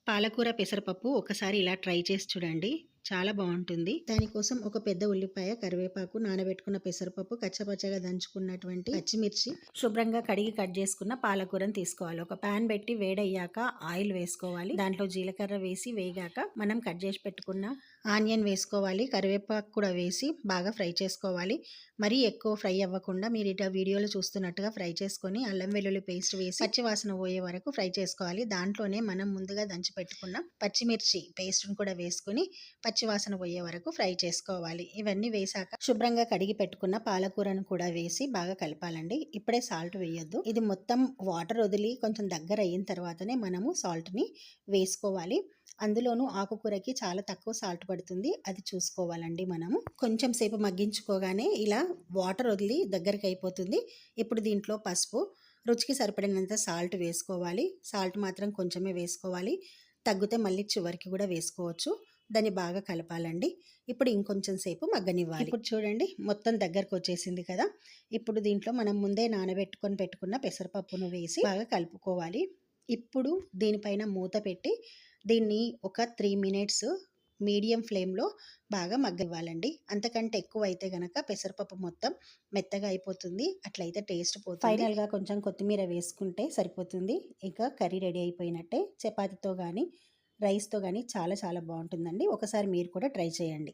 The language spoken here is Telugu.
పాలకూర పెసరపప్పు ఒకసారి ఇలా ట్రై చేసి చూడండి. చాలా బాగుంటుంది. దానికోసం ఒక పెద్ద ఉల్లిపాయ, కరివేపాకు, నానబెట్టుకున్న పెసరపప్పు, కచ్చపచ్చగా దంచుకున్నటువంటి పచ్చిమిర్చి, శుభ్రంగా కడిగి కట్ చేసుకున్న పాలకూరను తీసుకోవాలి. ఒక పాన్ పెట్టి వేడయ్యాక ఆయిల్ వేసుకోవాలి. దాంట్లో జీలకర్ర వేసి వేగాక మనం కట్ చేసి పెట్టుకున్న ఆనియన్ వేసుకోవాలి. కరివేపాకు కూడా వేసి బాగా ఫ్రై చేసుకోవాలి. మరీ ఎక్కువ ఫ్రై అవ్వకుండా మీరు ఇట వీడియోలో చూస్తున్నట్టుగా ఫ్రై చేసుకొని అల్లం వెల్లుల్లి పేస్ట్ వేసి పచ్చి వాసన పోయే వరకు ఫ్రై చేసుకోవాలి. దాంట్లోనే మనం ముందుగా దంచి పెట్టుకున్న పచ్చిమిర్చి పేస్ట్ను కూడా వేసుకుని పచ్చి వాసన పోయే వరకు ఫ్రై చేసుకోవాలి. ఇవన్నీ వేసాక శుభ్రంగా కడిగి పెట్టుకున్న పాలకూరను కూడా వేసి బాగా కలపాలండి. ఇప్పుడే సాల్ట్ వేయొద్దు. ఇది మొత్తం వాటర్ వదిలి కొంచెం దగ్గర అయిన తర్వాతనే మనము సాల్ట్ని వేసుకోవాలి. అందులోనూ ఆకుకూరకి చాలా తక్కువ సాల్ట్ పడుతుంది, అది చూసుకోవాలండి. మనము కొంచెం సేపు మగ్గించుకోగానే ఇలా వాటర్ వదిలి దగ్గరికి అయిపోతుంది. ఇప్పుడు దీంట్లో పసుపు, రుచికి సరిపడినంత సాల్ట్ వేసుకోవాలి. సాల్ట్ మాత్రం కొంచెమే వేసుకోవాలి, తగ్గితే మళ్ళీ చివరికి కూడా వేసుకోవచ్చు. దాన్ని బాగా కలపాలండి. ఇప్పుడు ఇంకొంచెం సేపు మగ్గనివ్వాలి. ఇప్పుడు చూడండి మొత్తం దగ్గరకు వచ్చేసింది కదా. ఇప్పుడు దీంట్లో మనం ముందే నానబెట్టుకొని పెట్టుకున్న పెసరపప్పును వేసి బాగా కలుపుకోవాలి. ఇప్పుడు దీనిపైన మూత పెట్టి దీన్ని ఒక 3 మినిట్స్ మీడియం ఫ్లేమ్లో బాగా మగ్గనివ్వాలండి. అంతకంటే ఎక్కువ అయితే గనక పెసరపప్పు మొత్తం మెత్తగా అయిపోతుంది, అట్లయితే టేస్ట్ పోతుంది. ఫైనల్గా కొంచెం కొత్తిమీర వేసుకుంటే సరిపోతుంది. ఇక కర్రీ రెడీ అయిపోయినట్టే. చపాతీతో కానీ రైస్తో కానీ చాలా చాలా బాగుంటుందండి. ఒకసారి మీరు కూడా ట్రై చేయండి.